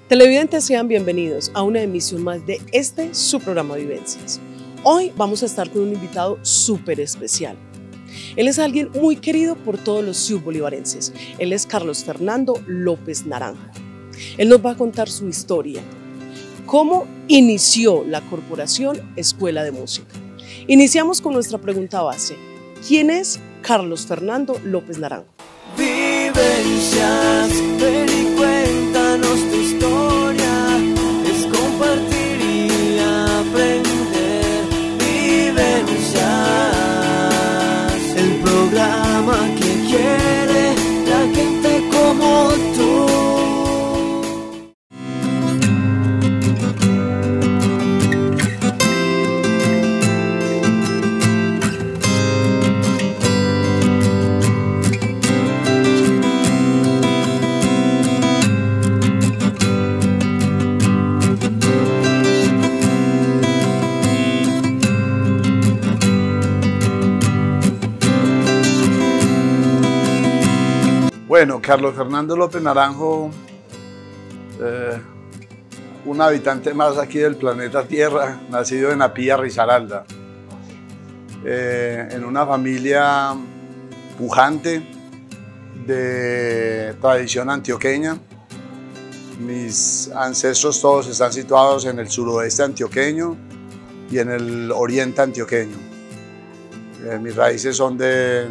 Televidentes, sean bienvenidos a una emisión más de su programa Vivencias. Hoy vamos a estar con un invitado súper especial. Él es alguien muy querido por todos los ciudbolivarenses. Él es Carlos Fernando López Naranjo. Él nos va a contar su historia, cómo inició la Corporación Escuela de Música. Iniciamos con nuestra pregunta base. ¿Quién es Carlos Fernando López Naranjo? Vivencias, ven y cuéntanos tu historia, es compartir y aprender. Vivencias, el programa que quiere la gente como tú. Bueno, Carlos Fernando López Naranjo, un habitante más aquí del planeta Tierra, nacido en Apía, Risaralda, en una familia pujante de tradición antioqueña. Mis ancestros todos están situados en el suroeste antioqueño y en el oriente antioqueño. Mis raíces son de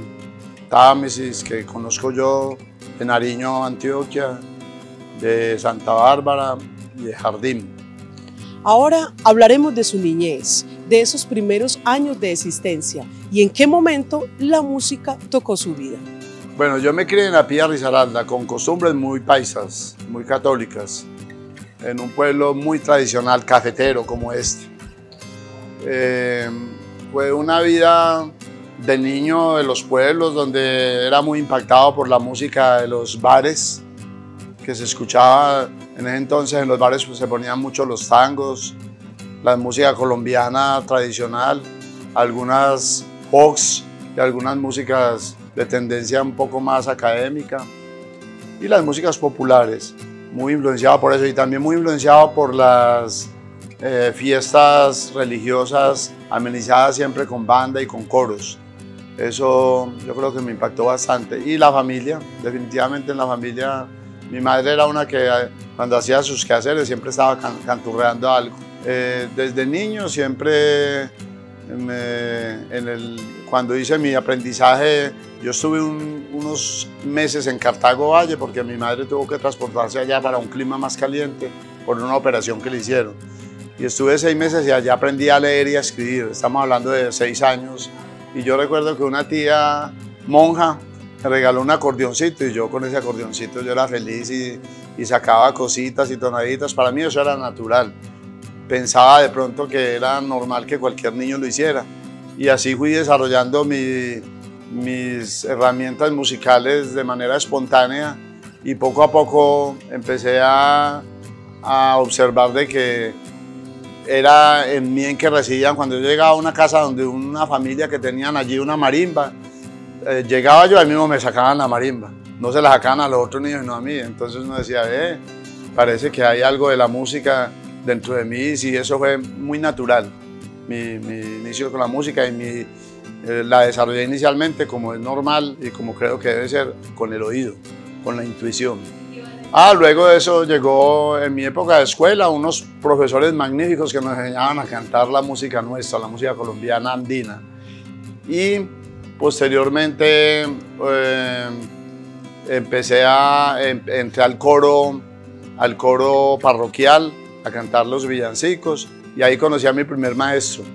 Támesis, que conozco yo, de Nariño, Antioquia, de Santa Bárbara y de Jardín. Ahora hablaremos de su niñez, de esos primeros años de existencia y en qué momento la música tocó su vida. Bueno, yo me crié en Apía, Risaralda, con costumbres muy paisas, muy católicas, en un pueblo muy tradicional, cafetero como este. Fue una vida de niño de los pueblos, donde era muy impactado por la música de los bares que se escuchaba en ese entonces. En los bares pues, se ponían mucho los tangos, la música colombiana tradicional, algunas fox y algunas músicas de tendencia un poco más académica, y las músicas populares, muy influenciado por eso, y también muy influenciado por las fiestas religiosas amenizadas siempre con banda y con coros. Eso yo creo que me impactó bastante. Y la familia, definitivamente en la familia, mi madre era una que cuando hacía sus quehaceres siempre estaba canturreando algo. Desde niño siempre, cuando hice mi aprendizaje, yo estuve unos meses en Cartago Valle porque mi madre tuvo que transportarse allá para un clima más caliente por una operación que le hicieron. Y estuve 6 meses y allá aprendí a leer y a escribir. Estamos hablando de 6 años. Y yo recuerdo que una tía monja me regaló un acordeoncito y yo con ese acordeoncito yo era feliz y sacaba cositas y tonaditas. Para mí eso era natural. Pensaba de pronto que era normal que cualquier niño lo hiciera. Y así fui desarrollando mis herramientas musicales de manera espontánea, y poco a poco empecé a observar de que era en mí en que residían. Cuando yo llegaba a una casa donde una familia que tenían allí una marimba, llegaba yo, ahí mismo me sacaban la marimba. No se la sacaban a los otros niños, sino a mí. Entonces uno decía, parece que hay algo de la música dentro de mí, y sí, eso fue muy natural. Mi inicio con la música, y la desarrollé inicialmente como es normal y como creo que debe ser, con el oído, con la intuición. Luego de eso llegó, en mi época de escuela, unos profesores magníficos que nos enseñaban a cantar la música nuestra, la música colombiana andina. Y posteriormente entré al coro parroquial a cantar los villancicos, y ahí conocí a mi primer maestro,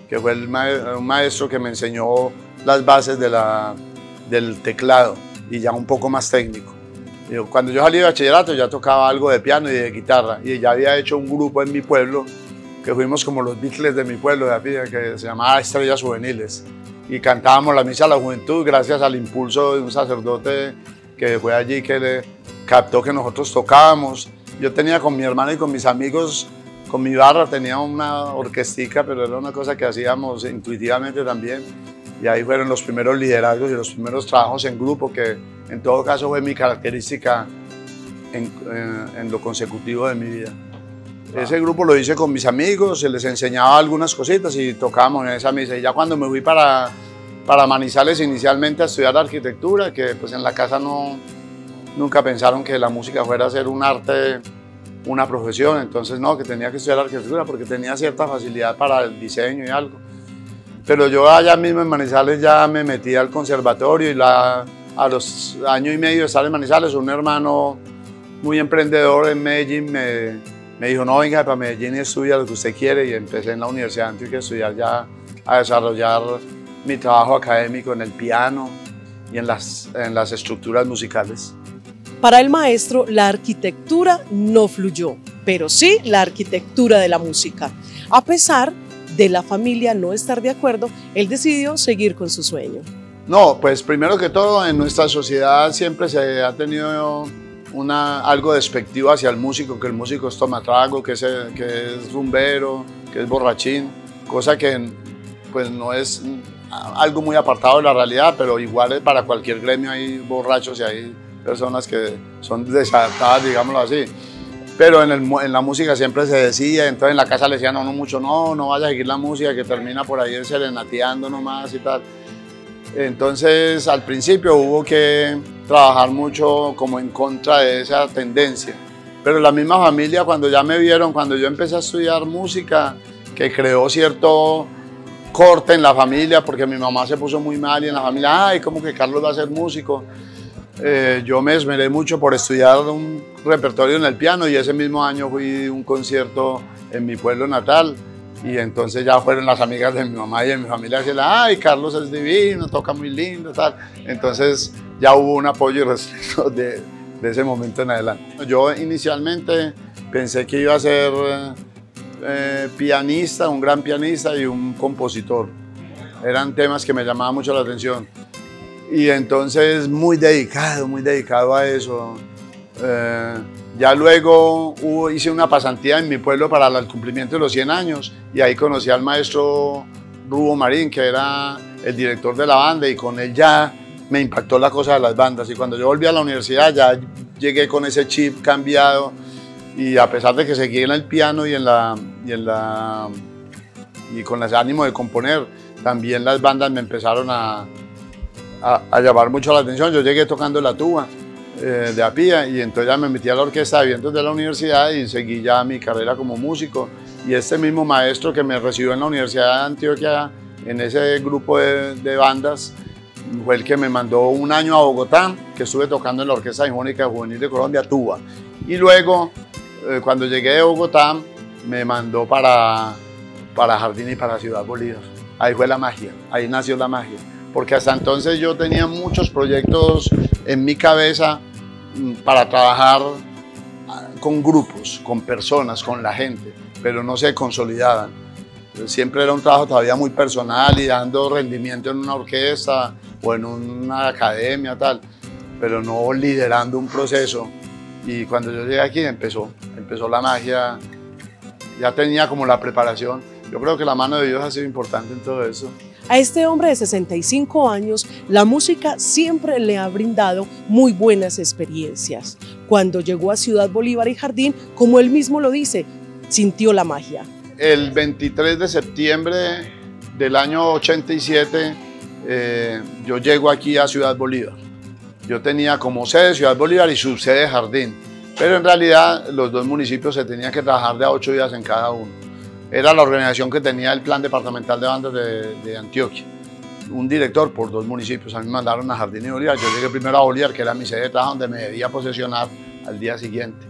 que fue un maestro que me enseñó las bases del teclado y ya un poco más técnico. Cuando yo salí de bachillerato ya tocaba algo de piano y de guitarra, y ya había hecho un grupo en mi pueblo que fuimos como los Beatles de mi pueblo de Apía, que se llamaba Estrellas Juveniles, y cantábamos la misa a la juventud gracias al impulso de un sacerdote que fue allí, que le captó que nosotros tocábamos. Yo tenía con mi hermano y con mis amigos, con mi barra, tenía una orquestica, pero era una cosa que hacíamos intuitivamente también, y ahí fueron los primeros liderazgos y los primeros trabajos en grupo, que en todo caso fue mi característica en lo consecutivo de mi vida. Ese grupo lo hice con mis amigos, se les enseñaba algunas cositas y tocábamos en esa misa. Y ya cuando me fui para Manizales inicialmente a estudiar arquitectura, que pues en la casa nunca pensaron que la música fuera a ser un arte, una profesión, entonces no, que tenía que estudiar arquitectura porque tenía cierta facilidad para el diseño y algo. Pero yo allá mismo en Manizales ya me metí al conservatorio y a los años y medio de estar en Manizales, un hermano muy emprendedor en Medellín me dijo, no, venga para Medellín y estudia lo que usted quiere, y empecé en la Universidad de Antioquia a estudiar ya, a desarrollar mi trabajo académico en el piano y en las estructuras musicales. Para el maestro, la arquitectura no fluyó, pero sí la arquitectura de la música. A pesar de la familia no estar de acuerdo, él decidió seguir con su sueño. No, pues primero que todo, en nuestra sociedad siempre se ha tenido algo despectivo hacia el músico, que el músico es tomatrago, que es rumbero, que es borrachín, cosa que pues no es algo muy apartado de la realidad, pero igual para cualquier gremio hay borrachos y hay personas que son desadaptadas, digámoslo así. Pero en la música siempre se decía, entonces en la casa le decían no mucho, no vaya a seguir la música que termina por ahí serenateando nomás y tal. Entonces al principio hubo que trabajar mucho como en contra de esa tendencia. Pero la misma familia, cuando ya me vieron, cuando yo empecé a estudiar música, que creó cierto corte en la familia, porque mi mamá se puso muy mal y en la familia, ay, ¿cómo que Carlos va a ser músico? Yo me esmeré mucho por estudiar un repertorio en el piano y ese mismo año fui a un concierto en mi pueblo natal y entonces ya fueron las amigas de mi mamá y de mi familia a decirle, ay, Carlos es divino, toca muy lindo, tal. Entonces ya hubo un apoyo y respeto de ese momento en adelante. Yo inicialmente pensé que iba a ser pianista, un gran pianista y un compositor. Eran temas que me llamaban mucho la atención. Y entonces muy dedicado a eso. Ya luego hice una pasantía en mi pueblo para el cumplimiento de los 100 años y ahí conocí al maestro Rubo Marín, que era el director de la banda, y con él ya me impactó la cosa de las bandas. Y cuando yo volví a la universidad ya llegué con ese chip cambiado, y a pesar de que seguí en el piano y con ese ánimo de componer, también las bandas me empezaron a llamar mucho la atención. Yo llegué tocando la tuba de Apía y entonces ya me metí a la orquesta de vientos de la universidad y seguí ya mi carrera como músico. Y este mismo maestro que me recibió en la Universidad de Antioquia, en ese grupo de bandas, fue el que me mandó un año a Bogotá, que estuve tocando en la Orquesta Sinfónica Juvenil de Colombia, tuba. Y luego, cuando llegué de Bogotá, me mandó para Jardín y para Ciudad Bolívar. Ahí fue la magia, ahí nació la magia. Porque hasta entonces yo tenía muchos proyectos en mi cabeza para trabajar con grupos, con personas, con la gente, pero no se consolidaban. Siempre era un trabajo todavía muy personal y dando rendimiento en una orquesta o en una academia, tal, pero no liderando un proceso. Y cuando yo llegué aquí empezó la magia, ya tenía como la preparación. Yo creo que la mano de Dios ha sido importante en todo eso. A este hombre de 65 años, la música siempre le ha brindado muy buenas experiencias. Cuando llegó a Ciudad Bolívar y Jardín, como él mismo lo dice, sintió la magia. El 23 de septiembre del año 87, yo llego aquí a Ciudad Bolívar. Yo tenía como sede Ciudad Bolívar y subsede Jardín, pero en realidad los dos municipios se tenían que trabajar de a 8 días en cada uno. Era la organización que tenía el Plan Departamental de Bandas de Antioquia. Un director por 2 municipios. A mí me mandaron a Jardín y Bolívar. Yo llegué primero a Bolívar, que era mi sede de trabajo, donde me debía posesionar al día siguiente.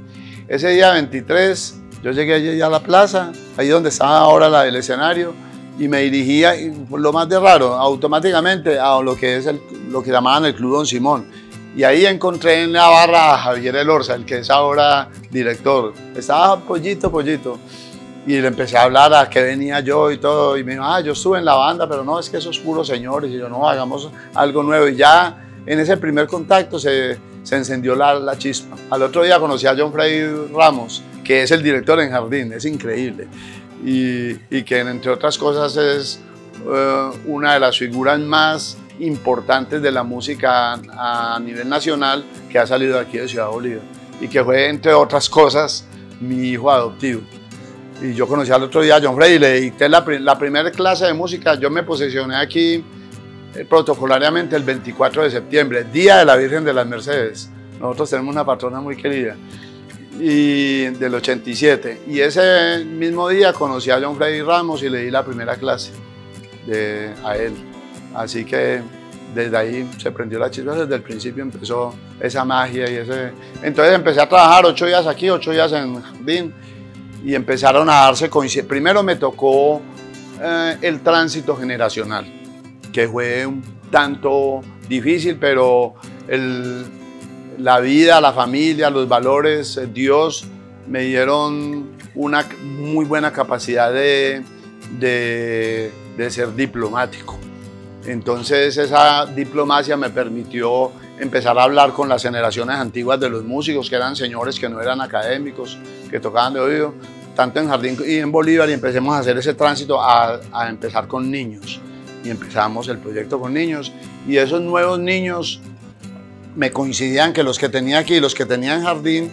Ese día 23, yo llegué allí a la plaza, ahí donde estaba ahora el escenario, y me dirigía, y lo más de raro, automáticamente a lo que llamaban el Club Don Simón. Y ahí encontré en la barra a Javier Elorza, el que es ahora director. Estaba pollito. Y le empecé a hablar a qué venía yo y todo, y me dijo, yo estuve en la banda, pero no, es que esos puros señores, y yo, no, hagamos algo nuevo. Y ya en ese primer contacto se encendió la chispa. Al otro día conocí a John Freddy Ramos, que es el director en Jardín, es increíble, y que entre otras cosas es una de las figuras más importantes de la música a nivel nacional que ha salido de aquí de Ciudad Bolívar. y que fue, entre otras cosas, mi hijo adoptivo. Y yo conocí al otro día a John Freddy y le dicté la primera clase de música. Yo me posesioné aquí protocolariamente el 24 de septiembre, Día de la Virgen de las Mercedes. Nosotros tenemos una patrona muy querida, y del 87. Y ese mismo día conocí a John Freddy Ramos y le di la primera clase a él. Así que desde ahí se prendió la chispa, desde el principio empezó esa magia y ese... Entonces empecé a trabajar 8 días aquí, 8 días en jardín, y empezaron a darse coincidencias. Primero me tocó el tránsito generacional, que fue un tanto difícil, pero la vida, la familia, los valores, Dios me dieron una muy buena capacidad de ser diplomático. Entonces esa diplomacia me permitió empezar a hablar con las generaciones antiguas de los músicos, que eran señores que no eran académicos, que tocaban de oído, tanto en Jardín y en Bolívar, y empecemos a hacer ese tránsito a empezar con niños. Y empezamos el proyecto con niños, y esos nuevos niños me coincidían que los que tenía aquí y los que tenía en Jardín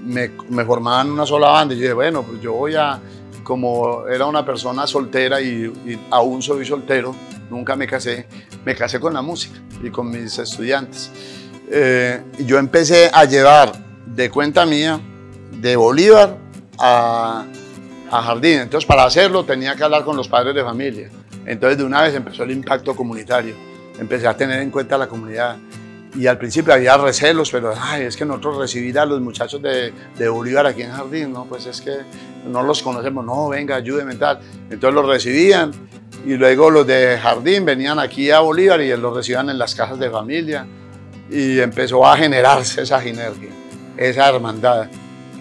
me formaban una sola banda. Y yo dije, bueno, pues yo voy a, como era una persona soltera y aún soy soltero, nunca me casé con la música y con mis estudiantes. Yo empecé a llevar de cuenta mía de Bolívar a Jardín. Entonces, para hacerlo tenía que hablar con los padres de familia. Entonces, de una vez empezó el impacto comunitario. Empecé a tener en cuenta la comunidad. Y al principio había recelos, pero ay, es que nosotros recibir a los muchachos de Bolívar aquí en Jardín, no, pues es que no los conocemos, no, venga, ayúdenme, tal. Entonces los recibían, y luego los de Jardín venían aquí a Bolívar y los recibían en las casas de familia, y empezó a generarse esa sinergia, esa hermandad.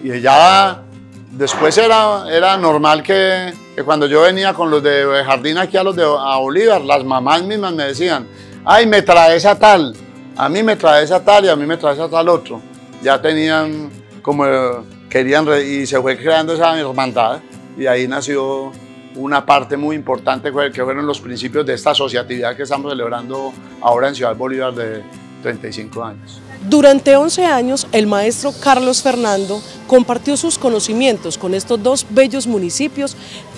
Y ya después era normal que cuando yo venía con los de Jardín aquí a Bolívar, las mamás mismas me decían, ay, me traes a tal, a mí me traes a tal y a mí me traes a tal otro. Ya tenían como querían, y se fue creando esa hermandad, y ahí nació una parte muy importante que fueron los principios de esta asociatividad que estamos celebrando ahora en Ciudad Bolívar de 35 años. Durante 11 años, el maestro Carlos Fernando compartió sus conocimientos con estos dos bellos municipios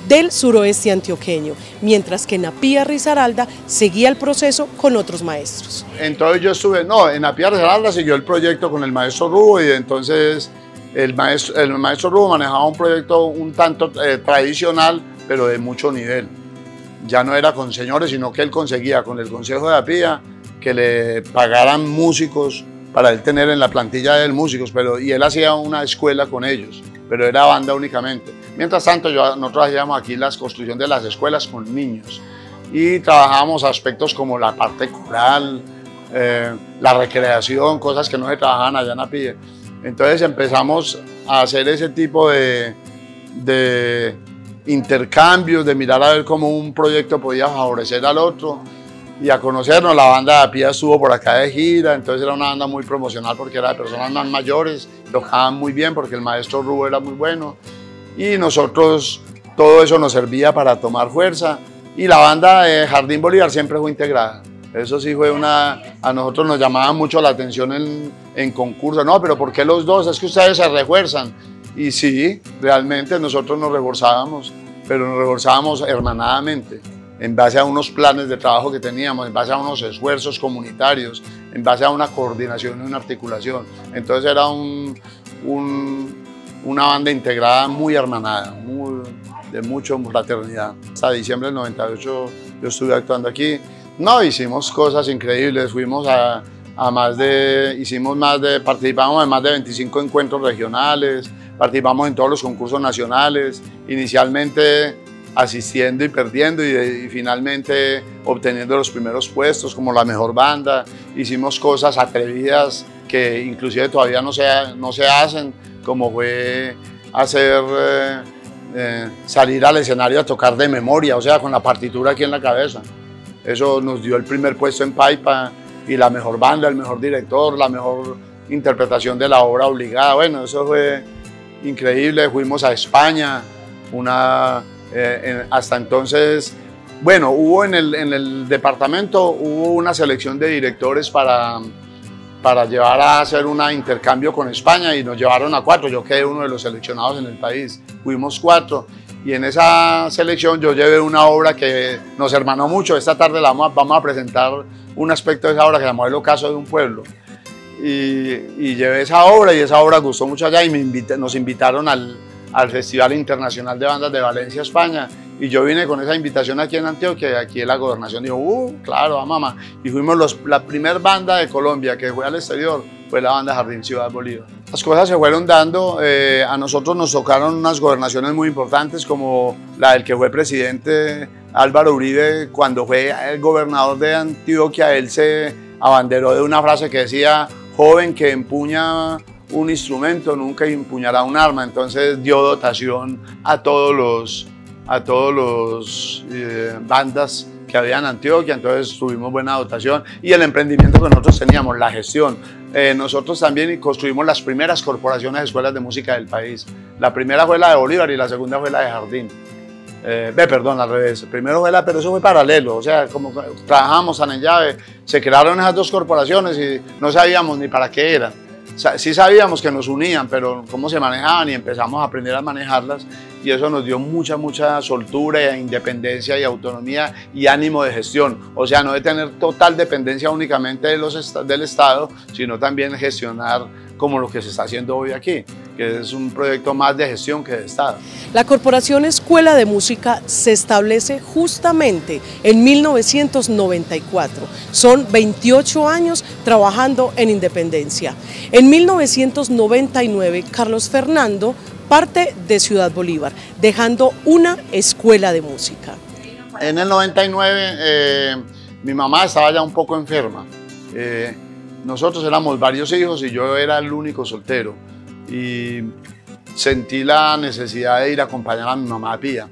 del suroeste antioqueño, mientras que en Apía Risaralda seguía el proceso con otros maestros. Entonces yo estuve, en Apía Risaralda siguió el proyecto con el maestro Rubo, y entonces el maestro Rubo manejaba un proyecto un tanto tradicional, pero de mucho nivel. Ya no era con señores, sino que él conseguía con el Consejo de Apía que le pagaran músicos para él tener en la plantilla de él músicos, y él hacía una escuela con ellos, pero era banda únicamente. Mientras tanto, nosotros hacíamos aquí la construcción de las escuelas con niños, y trabajábamos aspectos como la parte coral, la recreación, cosas que no se trabajaban allá en Apía. Entonces empezamos a hacer ese tipo de intercambios, de mirar a ver cómo un proyecto podía favorecer al otro, y a conocernos. La banda de Apía estuvo por acá de gira, entonces era una banda muy promocional porque era de personas más mayores, tocaban muy bien porque el maestro Rubo era muy bueno, y nosotros, todo eso nos servía para tomar fuerza, y la banda de Jardín Bolívar siempre fue integrada. Eso sí fue a nosotros nos llamaba mucho la atención en concursos, no, pero ¿por qué los dos? Es que ustedes se refuerzan. Y sí, realmente nosotros nos reforzábamos, pero nos reforzábamos hermanadamente, en base a unos planes de trabajo que teníamos, en base a unos esfuerzos comunitarios, en base a una coordinación y una articulación. Entonces era una banda integrada muy hermanada, de mucha fraternidad. Hasta diciembre del 98 yo estuve actuando aquí. No, hicimos cosas increíbles, fuimos participamos en más de 25 encuentros regionales, participamos en todos los concursos nacionales, inicialmente asistiendo y perdiendo, y finalmente obteniendo los primeros puestos como la mejor banda. Hicimos cosas atrevidas que inclusive todavía no se hacen, como fue hacer salir al escenario a tocar de memoria, o sea, con la partitura aquí en la cabeza. Eso nos dio el primer puesto en Paipa, y la mejor banda, el mejor director, la mejor interpretación de la obra obligada. Bueno, eso fue increíble. Fuimos a España, hasta entonces, bueno, hubo en el departamento hubo una selección de directores para para llevar a hacer un intercambio con España y nos llevaron a 4. Yo quedé uno de los seleccionados en el país, fuimos 4 y en esa selección yo llevé una obra que nos hermanó mucho. Esta tarde vamos a presentar un aspecto de esa obra que se llamó El ocaso de un pueblo y llevé esa obra y esa obra gustó mucho allá y nos invitaron al Festival Internacional de Bandas de Valencia, España. Y yo vine con esa invitación aquí en Antioquia y aquí en la gobernación dijo, claro, mamá. Y fuimos la primera banda de Colombia que fue al exterior, fue la banda Jardín Ciudad Bolívar. Las cosas se fueron dando, a nosotros nos tocaron unas gobernaciones muy importantes como la del que fue presidente Álvaro Uribe. Cuando fue el gobernador de Antioquia, él se abanderó de una frase que decía, joven que empuña un instrumento nunca empuñará un arma. Entonces dio dotación a todos los bandas que había en Antioquia, entonces tuvimos buena dotación y el emprendimiento que nosotros teníamos, la gestión. Nosotros también construimos las primeras corporaciones de escuelas de música del país. La primera fue la de Bolívar y la segunda fue la de Jardín. Perdón, al revés. Primero fue pero eso fue paralelo, o sea, como trabajamos en llave, se crearon esas 2 corporaciones y no sabíamos ni para qué eran. Sí sabíamos que nos unían, pero cómo se manejaban y empezamos a aprender a manejarlas y eso nos dio mucha soltura, independencia y autonomía y ánimo de gestión. O sea, no de tener total dependencia únicamente del Estado, sino también gestionar como lo que se está haciendo hoy aquí, que es un proyecto más de gestión que de Estado. La Corporación Escuela de Música se establece justamente en 1994. Son 28 años trabajando en independencia. En 1999, Carlos Fernando parte de Ciudad Bolívar, dejando una escuela de música. En el 99, mi mamá estaba ya un poco enferma. Nosotros éramos varios hijos y yo era el único soltero. Y sentí la necesidad de ir a acompañar a mi mamá a Pía,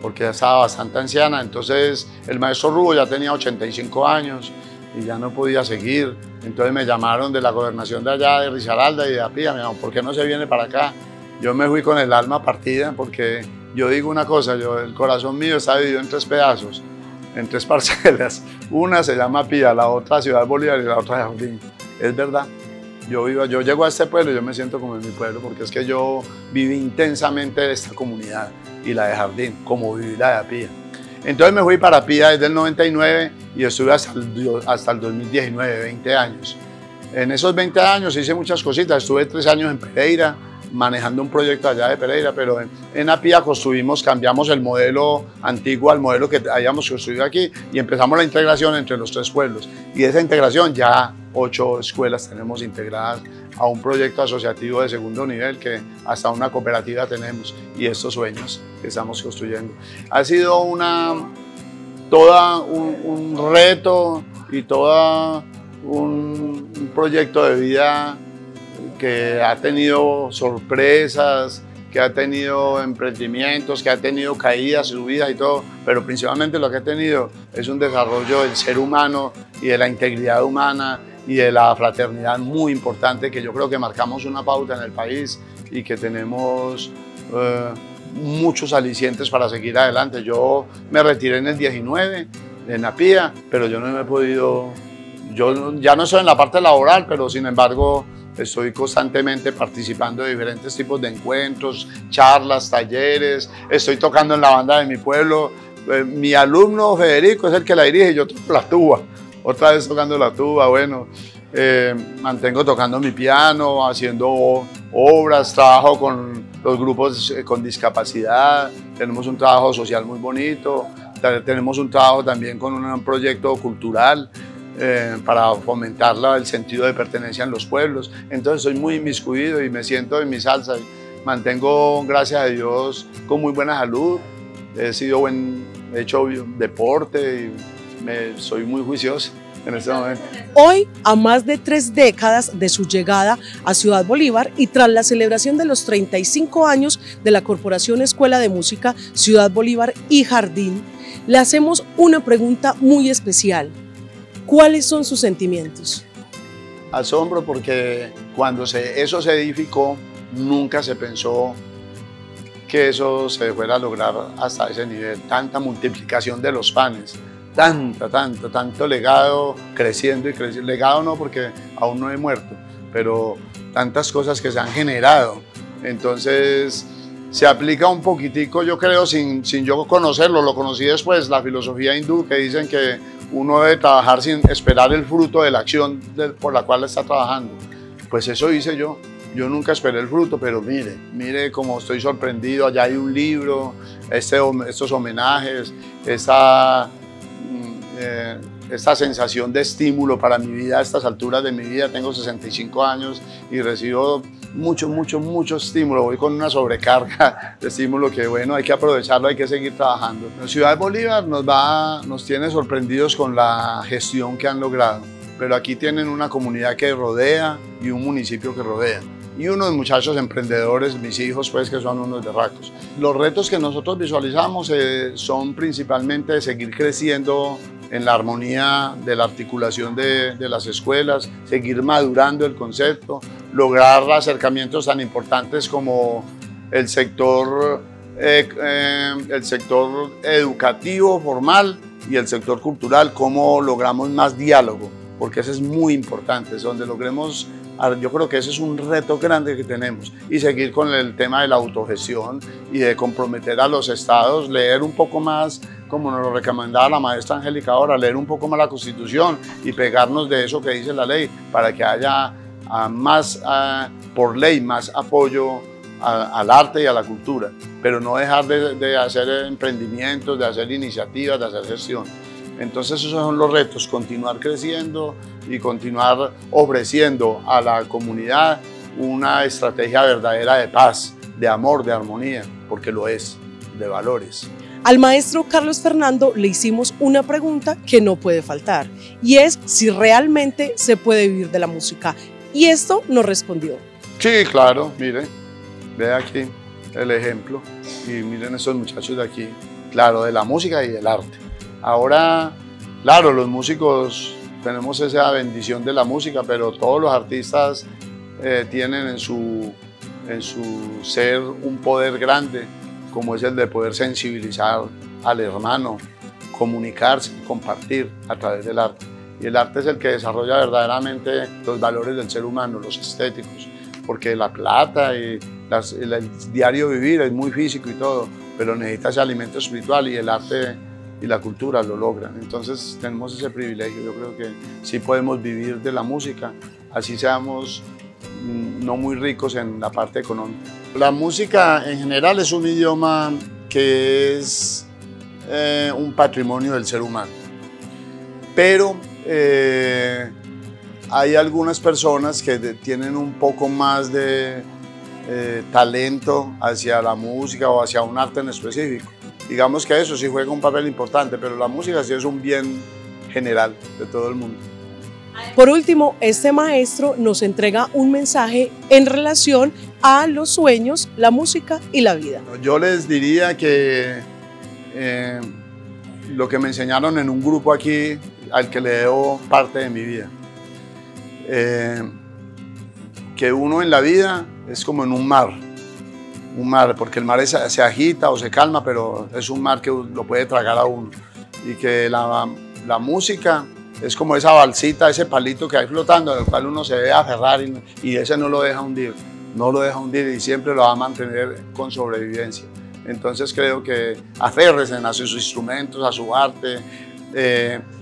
porque ya estaba bastante anciana. Entonces el maestro Rubo ya tenía 85 años y ya no podía seguir. Entonces me llamaron de la gobernación de allá, de Risaralda y de Apía. Me dijeron, ¿por qué no se viene para acá? Yo me fui con el alma partida porque yo digo una cosa, el corazón mío está dividido en 3 pedazos, en 3 parcelas. Una se llama Pía, la otra Ciudad Bolívar y la otra Jardín. Es verdad. Yo llego a este pueblo y yo me siento como en mi pueblo porque es que yo viví intensamente esta comunidad y la de Jardín, como viví la de Apía. Entonces me fui para Apía desde el 99 y estuve hasta el 2019, 20 años. En esos 20 años hice muchas cositas, estuve 3 años en Pereira, manejando un proyecto allá de Pereira, pero en Apía cambiamos el modelo antiguo al modelo que habíamos construido aquí y empezamos la integración entre los 3 pueblos. Y de esa integración ya 8 escuelas tenemos integradas a un proyecto asociativo de segundo nivel que hasta una cooperativa tenemos y estos sueños que estamos construyendo. Ha sido todo un reto y todo un proyecto de vida que ha tenido sorpresas, que ha tenido emprendimientos, que ha tenido caídas, subidas y todo, pero principalmente lo que ha tenido es un desarrollo del ser humano y de la integridad humana y de la fraternidad muy importante, que yo creo que marcamos una pauta en el país y que tenemos muchos alicientes para seguir adelante. Yo me retiré en el 19, en Apía, pero yo no me he podido, yo ya no estoy en la parte laboral, pero sin embargo estoy constantemente participando de diferentes tipos de encuentros, charlas, talleres, estoy tocando en la banda de mi pueblo. Mi alumno Federico es el que la dirige y yo toco la tuba, otra vez tocando la tuba. Bueno, mantengo tocando mi piano, haciendo obras, trabajo con los grupos con discapacidad, tenemos un trabajo social muy bonito, tenemos un trabajo también con un proyecto cultural, para fomentar el sentido de pertenencia en los pueblos. Entonces soy muy inmiscuido y me siento en mi salsa y mantengo, gracias a Dios, con muy buena salud. He hecho deporte y soy muy juicioso en este momento. Hoy, a más de 3 décadas de su llegada a Ciudad Bolívar y tras la celebración de los 35 años de la Corporación Escuela de Música Ciudad Bolívar y Jardín, le hacemos una pregunta muy especial. ¿Cuáles son sus sentimientos? Asombro porque cuando eso se edificó, nunca se pensó que eso se fuera a lograr hasta ese nivel, tanta multiplicación de los panes, tanto legado creciendo y creciendo. Legado no, porque aún no he muerto, pero tantas cosas que se han generado. Entonces se aplica un poquitico, yo creo, sin yo conocerlo, lo conocí después, la filosofía hindú, que dicen que uno debe trabajar sin esperar el fruto de la acción por la cual está trabajando. Pues eso hice yo. Yo nunca esperé el fruto, pero mire cómo estoy sorprendido. Allá hay un libro, estos homenajes, esta sensación de estímulo para mi vida a estas alturas de mi vida. Tengo 65 años y recibo mucho estímulo. Voy con una sobrecarga de estímulo que, bueno, hay que aprovecharlo, hay que seguir trabajando. La Ciudad de Bolívar nos tiene sorprendidos con la gestión que han logrado, pero aquí tienen una comunidad que rodea y un municipio que rodea. Y unos muchachos emprendedores, mis hijos, pues, que son unos berracos. Los retos que nosotros visualizamos son principalmente seguir creciendo en la armonía de la articulación de las escuelas, seguir madurando el concepto, lograr acercamientos tan importantes como el sector educativo formal y el sector cultural, cómo logramos más diálogo, porque eso es muy importante, es donde logremos. Yo creo que ese es un reto grande que tenemos, y seguir con el tema de la autogestión y de comprometer a los estados, leer un poco más, como nos lo recomendaba la maestra Angélica ahora, leer un poco más la Constitución y pegarnos de eso que dice la ley para que haya por ley más apoyo al arte y a la cultura, pero no dejar de hacer emprendimientos, de hacer iniciativas, de hacer gestión. Entonces esos son los retos, continuar creciendo y continuar ofreciendo a la comunidad una estrategia verdadera de paz, de amor, de armonía, porque lo es, de valores. Al maestro Carlos Fernando le hicimos una pregunta que no puede faltar, y es si realmente se puede vivir de la música, y esto nos respondió. Sí, claro, mire, ve aquí el ejemplo, y miren estos muchachos de aquí, claro, de la música y del arte. Ahora, claro, los músicos tenemos esa bendición de la música, pero todos los artistas tienen en su ser un poder grande, como es el de poder sensibilizar al hermano, comunicarse, compartir a través del arte. Y el arte es el que desarrolla verdaderamente los valores del ser humano, los estéticos, porque la plata y el diario vivir es muy físico y todo, pero necesita ese alimento espiritual, y el arte y la cultura lo logran. Entonces tenemos ese privilegio. Yo creo que sí podemos vivir de la música, así seamos no muy ricos en la parte económica. La música en general es un idioma que es un patrimonio del ser humano, pero hay algunas personas que tienen un poco más de talento hacia la música o hacia un arte en específico. Digamos que eso sí juega un papel importante, pero la música sí es un bien general de todo el mundo. Por último, este maestro nos entrega un mensaje en relación a los sueños, la música y la vida. Yo les diría que lo que me enseñaron en un grupo aquí, al que le debo parte de mi vida, que uno en la vida es como en un mar, porque el mar se agita o se calma, pero es un mar que lo puede tragar a uno, y que la música es como esa balsita, ese palito que hay flotando, al cual uno se debe aferrar, y ese no lo deja hundir, y siempre lo va a mantener con sobrevivencia. Entonces creo que aférrense a sus instrumentos, a su arte,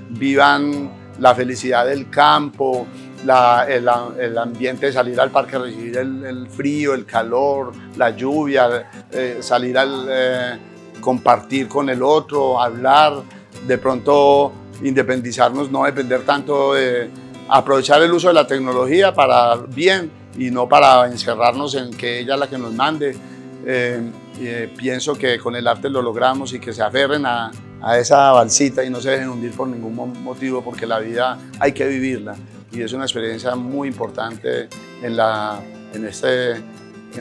vivan la felicidad del campo, el ambiente de salir al parque a recibir el frío, el calor, la lluvia, salir al compartir con el otro, hablar, de pronto independizarnos, no depender tanto de aprovechar el uso de la tecnología para bien y no para encerrarnos en que ella es la que nos mande. Pienso que con el arte lo logramos, y que se aferren a esa balsita y no se dejen hundir por ningún motivo, porque la vida hay que vivirla, y es una experiencia muy importante en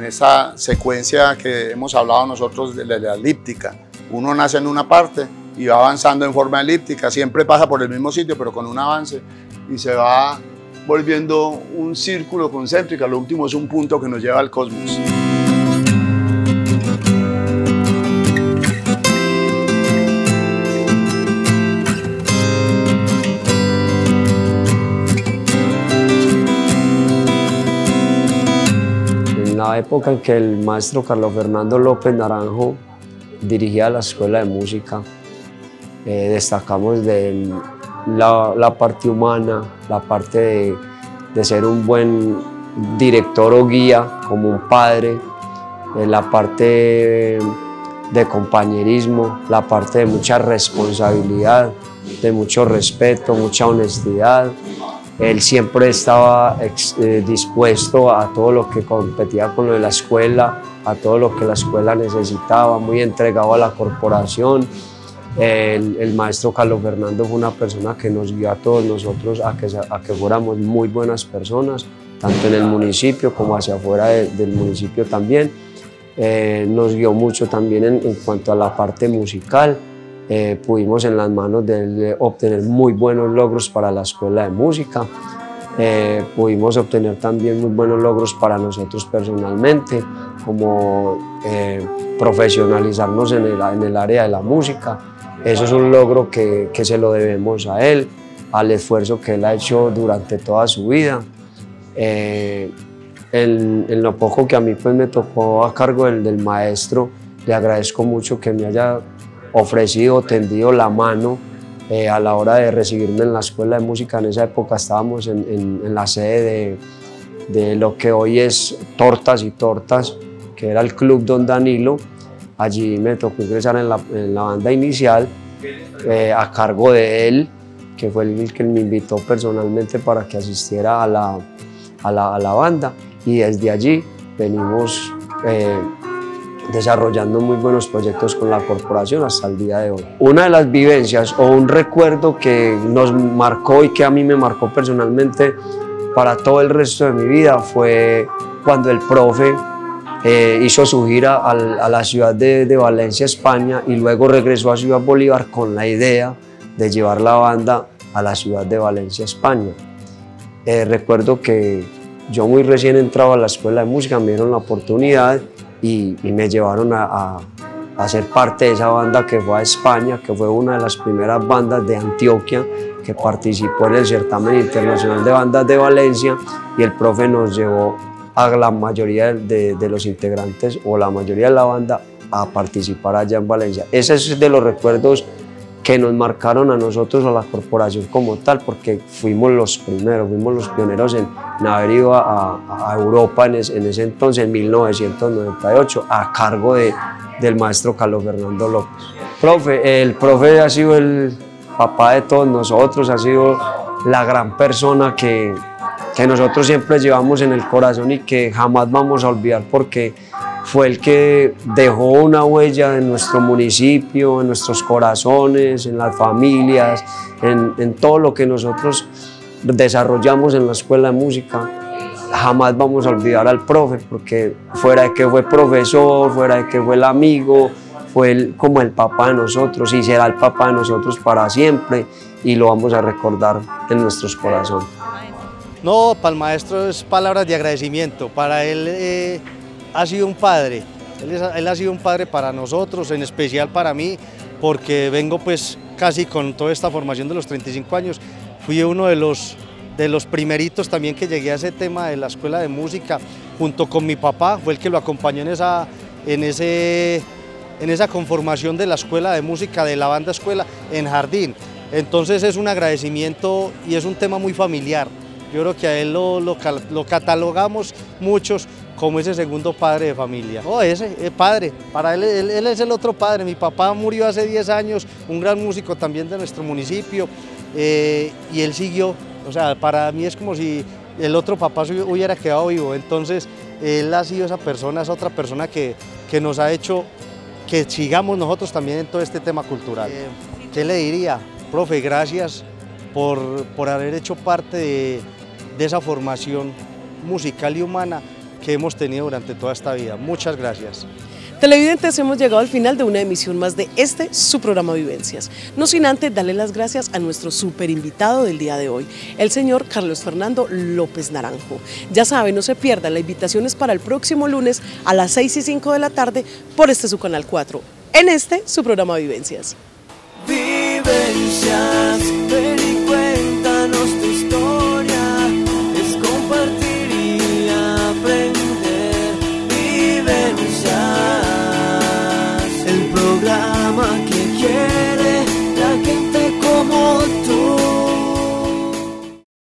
esta secuencia que hemos hablado nosotros de la elíptica. Uno nace en una parte y va avanzando en forma elíptica, siempre pasa por el mismo sitio, pero con un avance, y se va volviendo un círculo concéntrico. Lo último es un punto que nos lleva al cosmos. la época en que el maestro Carlos Fernando López Naranjo dirigía la Escuela de Música, destacamos de la parte humana, la parte de ser un buen director o guía, como un padre, la parte de compañerismo, la parte de mucha responsabilidad, de mucho respeto, mucha honestidad. Él siempre estaba dispuesto a todo lo que competía con lo de la escuela, a todo lo que la escuela necesitaba, muy entregado a la corporación. El maestro Carlos Fernando fue una persona que nos guió a todos nosotros a que fuéramos muy buenas personas, tanto en el municipio como hacia afuera del municipio también. Nos guió mucho también en cuanto a la parte musical. Pudimos en las manos de él obtener muy buenos logros para la Escuela de Música. Pudimos obtener también muy buenos logros para nosotros personalmente, como profesionalizarnos en el área de la música. Eso es un logro que se lo debemos a él, al esfuerzo que él ha hecho durante toda su vida. En lo poco que a mí pues me tocó a cargo del maestro, le agradezco mucho que me haya ofrecido, tendido la mano a la hora de recibirme en la Escuela de Música. En esa época estábamos en la sede de lo que hoy es Tortas y Tortas, que era el Club Don Danilo. Allí me tocó ingresar en la banda inicial a cargo de él, que fue el que me invitó personalmente para que asistiera a la banda, y desde allí venimos desarrollando muy buenos proyectos con la corporación hasta el día de hoy. Una de las vivencias o un recuerdo que nos marcó y que a mí me marcó personalmente para todo el resto de mi vida fue cuando el profe hizo su gira a la ciudad de Valencia, España, y luego regresó a Ciudad Bolívar con la idea de llevar la banda a la ciudad de Valencia, España. Recuerdo que yo muy recién entrado a la Escuela de Música, me dieron la oportunidad y me llevaron a ser parte de esa banda que fue a España, que fue una de las primeras bandas de Antioquia que participó en el certamen internacional de bandas de Valencia, y el profe nos llevó a la mayoría de los integrantes o la mayoría de la banda a participar allá en Valencia. Ese es de los recuerdos que nos marcaron a nosotros, a la corporación como tal, porque fuimos los primeros, fuimos los pioneros en haber ido a Europa en ese entonces, en 1998, a cargo del maestro Carlos Fernando López. El profe ha sido el papá de todos nosotros, ha sido la gran persona que nosotros siempre llevamos en el corazón y que jamás vamos a olvidar, porque fue el que dejó una huella en nuestro municipio, en nuestros corazones, en las familias, en todo lo que nosotros desarrollamos en la Escuela de Música. Jamás vamos a olvidar al profe, porque fuera de que fue profesor, fuera de que fue el amigo, fue como el papá de nosotros, y será el papá de nosotros para siempre, y lo vamos a recordar en nuestros corazones. No, para el maestro es palabras de agradecimiento. Para él ha sido un padre, él ha sido un padre para nosotros, en especial para mí, porque vengo pues casi con toda esta formación de los 35 años. Fui uno de los primeritos también que llegué a ese tema de la Escuela de Música, junto con mi papá, fue el que lo acompañó en esa conformación de la Escuela de Música, de la banda escuela en Jardín. Entonces es un agradecimiento y es un tema muy familiar. Yo creo que a él lo catalogamos muchos como ese segundo padre de familia. Ese padre, para él es el otro padre. Mi papá murió hace 10 años, un gran músico también de nuestro municipio, y él siguió. O sea, para mí es como si el otro papá hubiera quedado vivo. Entonces, él ha sido esa persona, esa otra persona que nos ha hecho que sigamos nosotros también en todo este tema cultural. ¿Qué le diría? Profe, gracias por haber hecho parte de esa formación musical y humana que hemos tenido durante toda esta vida. Muchas gracias. Televidentes, hemos llegado al final de una emisión más de su programa Vivencias. No sin antes darle las gracias a nuestro súper invitado del día de hoy, el señor Carlos Fernando López Naranjo. Ya sabe, no se pierda, la invitación es para el próximo lunes a las 6:05 de la tarde por su canal 4, en su programa Vivencias. Vivencias, ven y cuéntanos tu historia, es compartir y aprender el programa que quiere